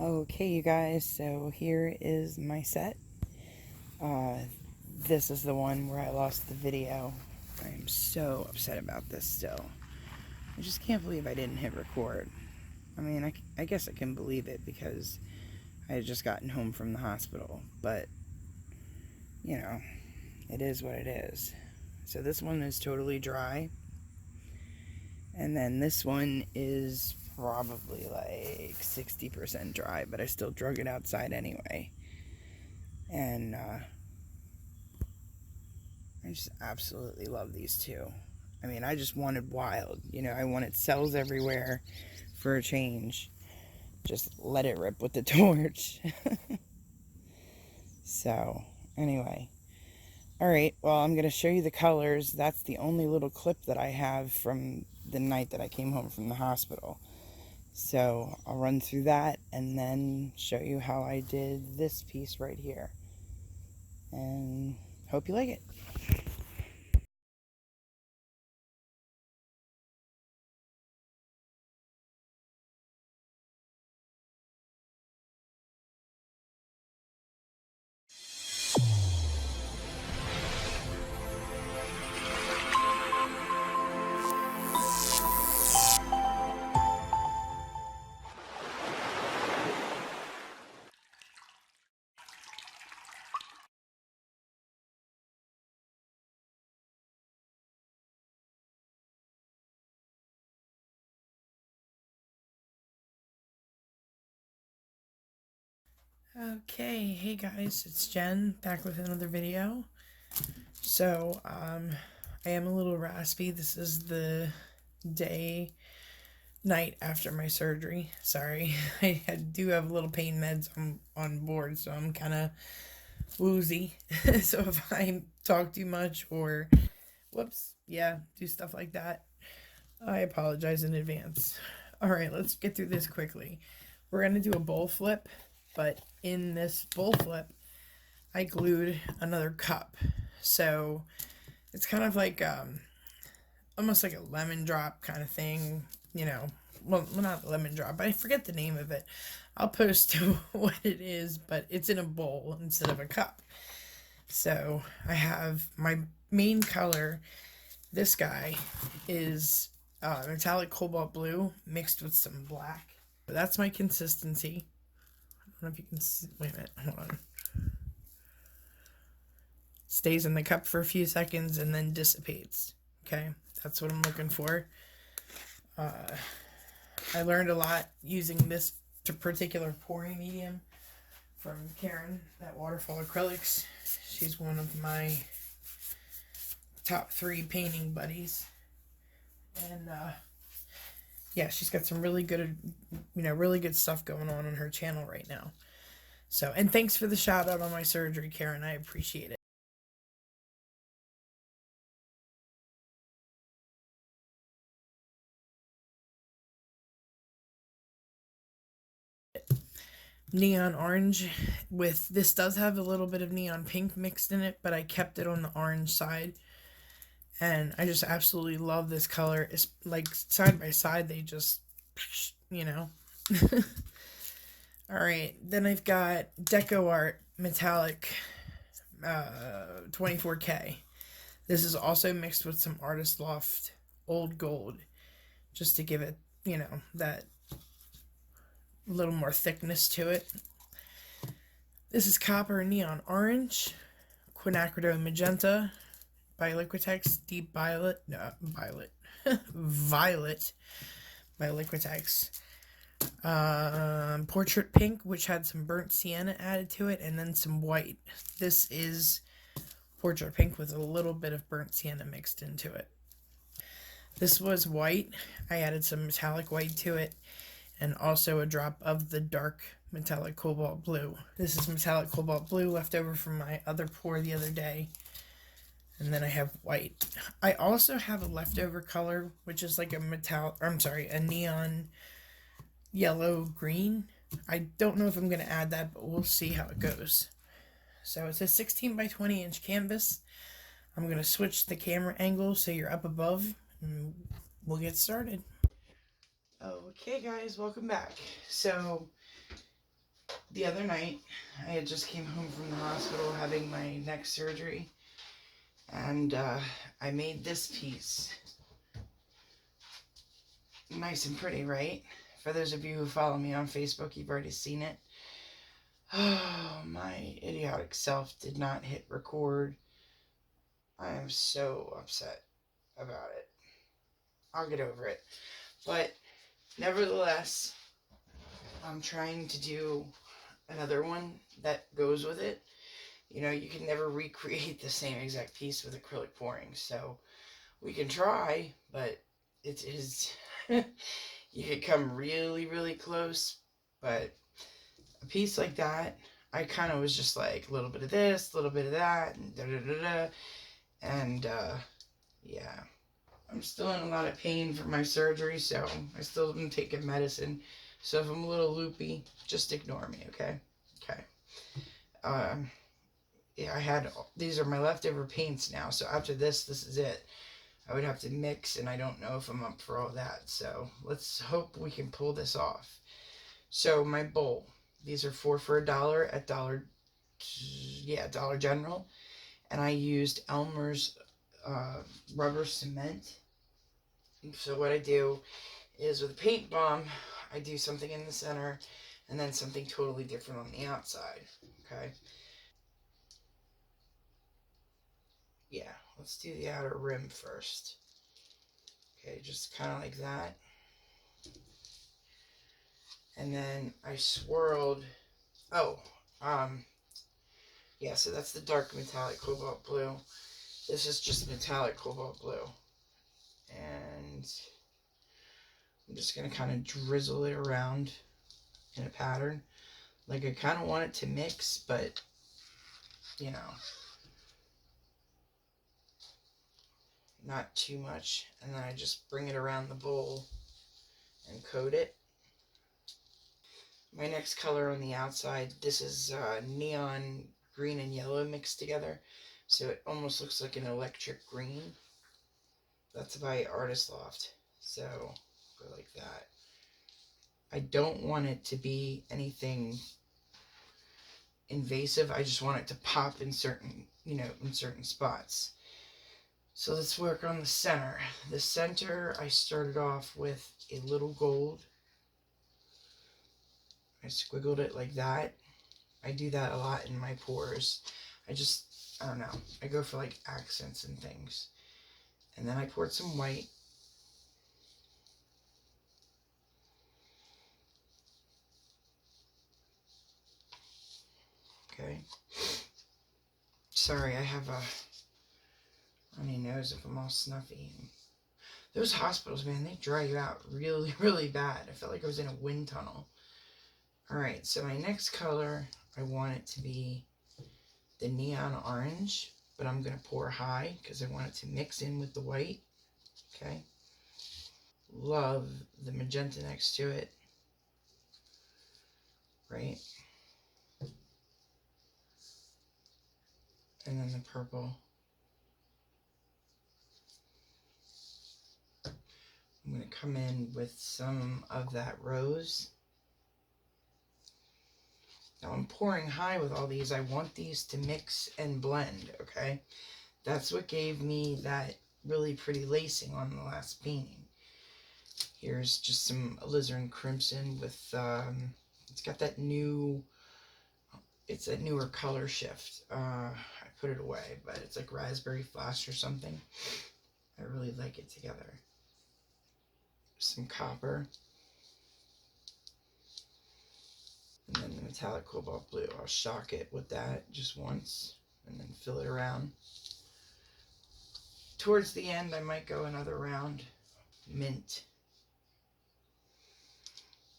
Okay, you guys, so here is my set. This is the one where I lost the video. I am so upset about this still. I just can't believe I didn't hit record. I mean, I guess I can believe it because I had just gotten home from the hospital, but, you know, it is what it is. So this one is totally dry, and then this one is probably like 60% dry, but I still drug it outside anyway. And, I just absolutely love these two. I mean, I just wanted wild. You know, I wanted cells everywhere for a change. Just let it rip with the torch. So, anyway. Alright, well, I'm going to show you the colors. That's the only little clip that I have from the night that I came home from the hospital. So, I'll run through that and then show you how I did this piece right here. And hope you like it. Okay, hey guys, it's Jen back with another video. So, I am a little raspy. This is the night after my surgery. Sorry, I do have little pain meds on board, so I'm kind of woozy. So if I talk too much or, whoops, yeah, do stuff like that, I apologize in advance. All right, let's get through this quickly. We're going to do a bowl flip, but in this bowl flip, I glued another cup. So it's kind of like almost like a lemon drop kind of thing, you know. Well, not lemon drop, but I forget the name of it. I'll post what it is, but it's in a bowl instead of a cup. So I have my main color. This guy is metallic cobalt blue mixed with some black. That's my consistency. I don't know if you can see. Wait a minute, hold on. Stays in the cup for a few seconds and then dissipates. Okay, that's what I'm looking for. I learned a lot using this particular pouring medium from Karen at Waterfall Acrylics. She's one of my top 3 painting buddies. And yeah, she's got some really good, really good stuff going on her channel right now. So, and thanks for the shout out on my surgery, Karen. I appreciate it. Neon orange with, this does have a little bit of neon pink mixed in it, but I kept it on the orange side. And I just absolutely love this color. It's like side by side, they just, you know. All right, then I've got Deco Art Metallic 24K. This is also mixed with some Artist Loft Old Gold, just to give it, that little more thickness to it. This is Copper Neon Orange, Quinacridone Magenta by Liquitex, Deep Violet, Violet by Liquitex. Portrait Pink, which had some burnt sienna added to it, and then some white. This is Portrait Pink with a little bit of burnt sienna mixed into it. This was white. I added some metallic white to it, and also a drop of the dark metallic cobalt blue. This is metallic cobalt blue left over from my other pour the other day. And then I have white. I also have a leftover color, which is like a neon yellow green. I don't know if I'm going to add that, but we'll see how it goes. So it's a 16 by 20 inch canvas. I'm going to switch the camera angle so you're up above, and we'll get started. Okay guys, welcome back. So The other night, I had just came home from the hospital having my neck surgery, and I made this piece. Nice and pretty, right? For those of you who follow me on Facebook, you've already seen it. Oh, my idiotic self did not hit record. I am so upset about it. I'll get over it. But nevertheless, I'm trying to do another one that goes with it. You know, you can never recreate the same exact piece with acrylic pouring. So we can try, but it is... you could come really, really close. But a piece like that, I kind of was just like a little bit of this, a little bit of that, and da-da-da-da. And, yeah. I'm still in a lot of pain from my surgery, so I still been taking medicine. So if I'm a little loopy, just ignore me, okay? Okay. Yeah, these are my leftover paints now, so after this is it. I would have to mix, and I don't know if I'm up for all that, so let's hope we can pull this off. So my bowl, these are 4 for $1 at Dollar General, and I used Elmer's rubber cement. And so what I do is with a paint bomb, I do something in the center and then something totally different on the outside. Okay. Yeah, let's do the outer rim first. Okay, just kind of like that. And then I swirled, yeah, so that's the dark metallic cobalt blue. This is just metallic cobalt blue. And I'm just going to kind of drizzle it around in a pattern. Like, I kind of want it to mix, but, you know, not too much. And then I just bring it around the bowl and coat it. My next color on the outside, this is neon green and yellow mixed together. So it almost looks like an electric green. That's by Artist Loft. So go like that. I don't want it to be anything invasive. I just want it to pop in certain, in certain spots. So let's work on the center. The center, I started off with a little gold. I squiggled it like that. I do that a lot in my pours. I don't know. I go for like accents and things. And then I poured some white. Okay. Sorry, I have a runny nose if I'm all snuffy. Those hospitals, man, they dry you out really, really bad. I felt like I was in a wind tunnel. Alright, so my next color, I want it to be the neon orange, but I'm going to pour high because I want it to mix in with the white. Okay. Love the magenta next to it. Right. And then the purple. I'm going to come in with some of that rose. Now I'm pouring high with all these. I want these to mix and blend, okay? That's what gave me that really pretty lacing on the last painting. Here's just some alizarin crimson with, it's got that it's a newer color shift. I put it away, but it's like raspberry flash or something. I really like it together. Some copper. And then the metallic cobalt blue. I'll shock it with that just once and then fill it around. Towards the end, I might go another round. Mint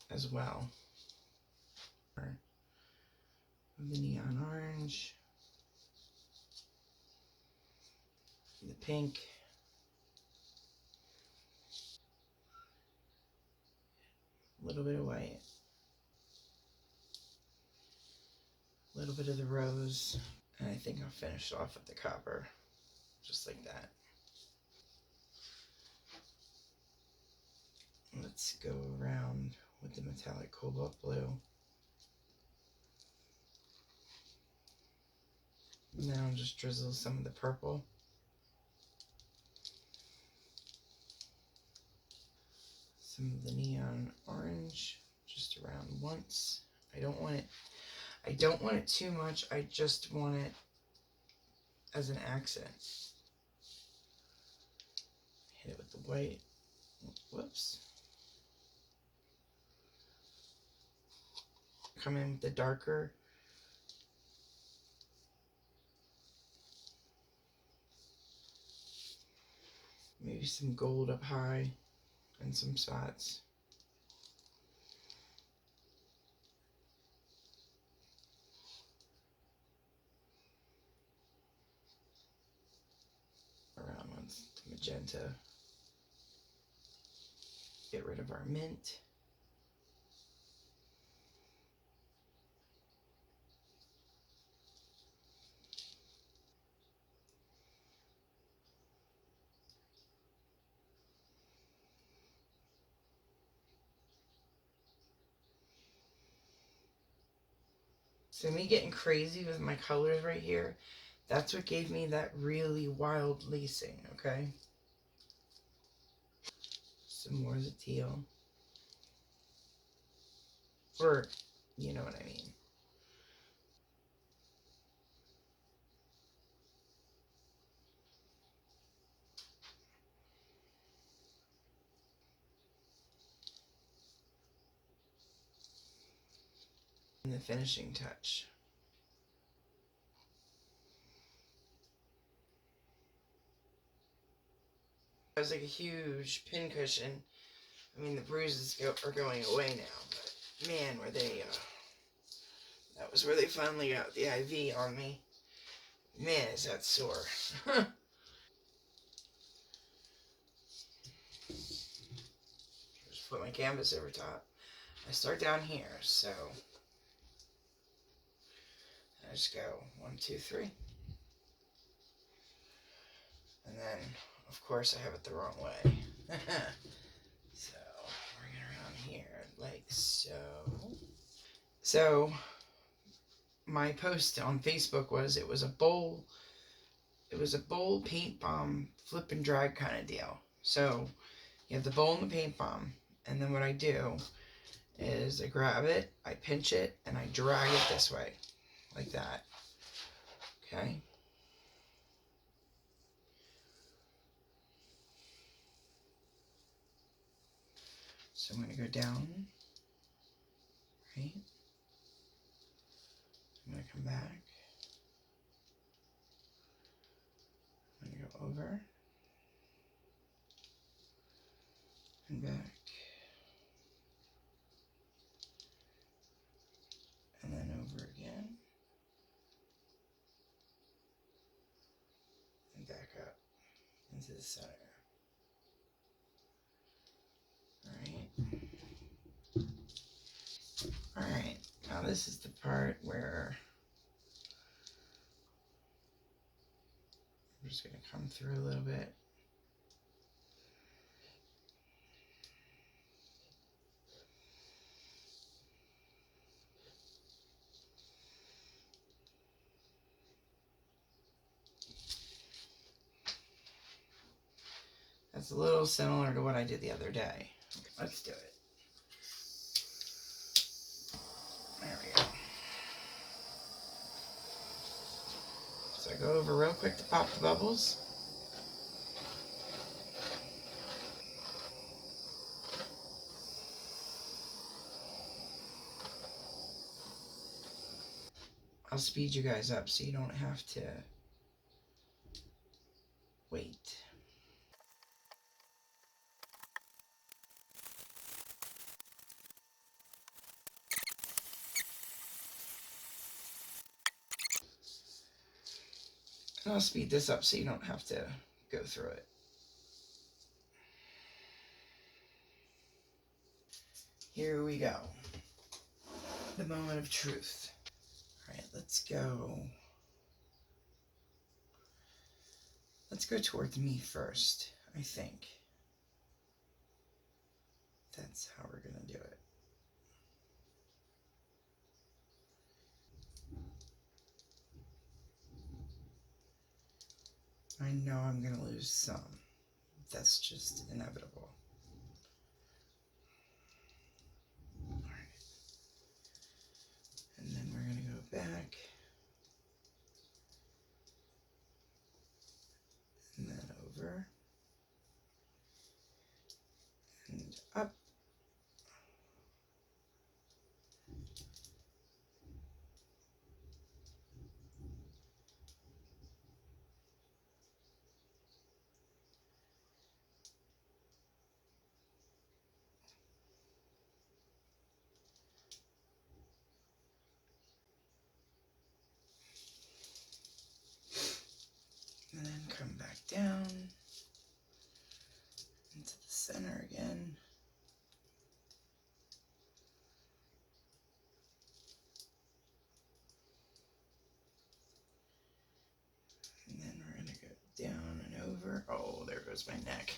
as well. The neon orange. The pink. A little bit of white. A little bit of the rose. And I think I'll finish off with the copper. Just like that. Let's go around with the metallic cobalt blue. And then I'll just drizzle some of the purple. Some of the neon orange, just around once. I don't want it too much. I just want it as an accent. Hit it with the white. Whoops. Come in with the darker. Maybe some gold up high and some spots. Around once the magenta. Get rid of our mint. So me getting crazy with my colors right here, that's what gave me that really wild lacing, okay? Some more of the teal. Or, you know what I mean. And the finishing touch. It was like a huge pincushion. I mean, the bruises are going away now, but man, were they, that was where they finally got the IV on me. Man, is that sore. Just put my canvas over top. I start down here, so I just go 1, 2, 3. And then, of course, I have it the wrong way. So, bring it around here, like so. So, my post on Facebook was, it was a bowl paint bomb flip and drag kind of deal. So, you have the bowl and the paint bomb, and then what I do is I grab it, I pinch it, and I drag it this way, like that. Okay? So I'm going to go down, right? I'm going to come back. I'm going to go over and back, and then over again, and back up into the center. Alright. Alright, now this is the part where I'm just going to come through a little bit. That's a little similar to what I did the other day. Okay, let's do it. There we go. So I go over real quick to pop the bubbles. I'll speed you guys up so you don't have to wait. And I'll speed this up so you don't have to go through it. Here we go. The moment of truth. Alright, let's go. Let's go towards me first, I think. That's how we're going to do it. I know I'm going to lose some. That's just inevitable. All right. And then we're going to go back. And then over. And up. And then come back down into the center again. And then we're going to go down and over. Oh, there goes my neck.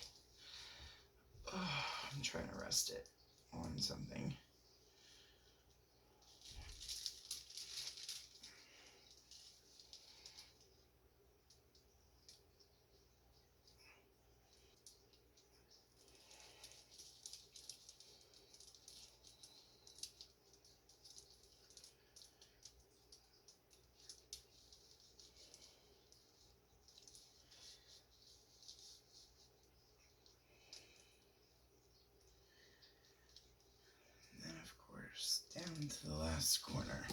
Oh, I'm trying to rest it on something. Down to the last corner.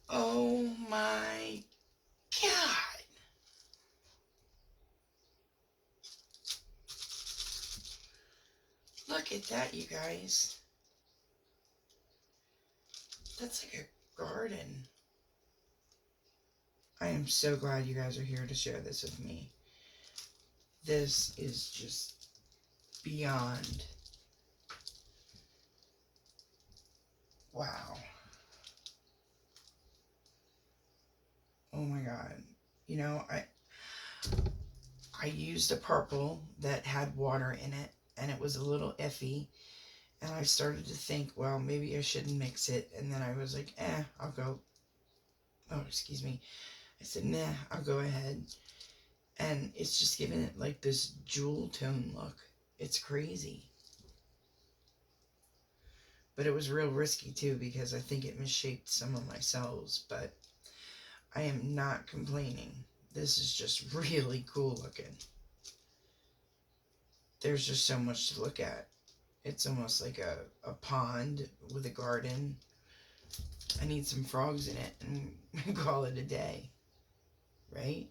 Oh my God. Look at that, you guys. That's like a garden. I am so glad you guys are here to share this with me. This is just beyond. Wow. Oh my God. You know, I used a purple that had water in it, and it was a little iffy. And I started to think, well, maybe I shouldn't mix it. And then I was like, I'll go. Oh, excuse me. I said, nah, I'll go ahead. And it's just giving it like this jewel tone look. It's crazy. But it was real risky too, because I think it misshaped some of my cells. But I am not complaining. This is just really cool looking. There's just so much to look at. It's almost like a pond with a garden. I need some frogs in it and call it a day. Right?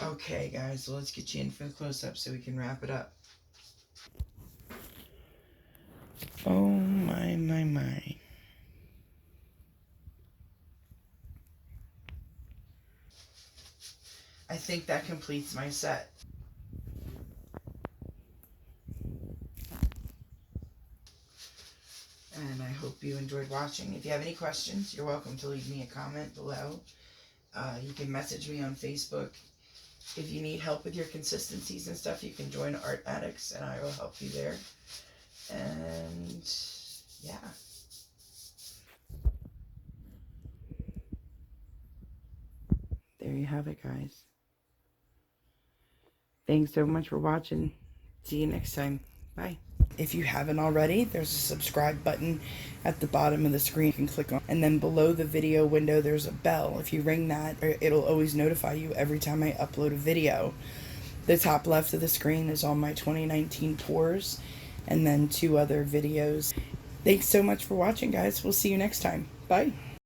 Okay, guys, so let's get you in for the close-up so we can wrap it up. Oh, my, my, my. I think that completes my set. And I hope you enjoyed watching. If you have any questions, you're welcome to leave me a comment below. You can message me on Facebook. If you need help with your consistencies and stuff, you can join Art Addicts, and I will help you there. And yeah. There you have it, guys. Thanks so much for watching. See you next time. Bye. If you haven't already, there's a subscribe button at the bottom of the screen you can click on. And then below the video window, there's a bell. If you ring that, it'll always notify you every time I upload a video. The top left of the screen is all my 2019 pours, and then 2 other videos. Thanks so much for watching, guys. We'll see you next time. Bye.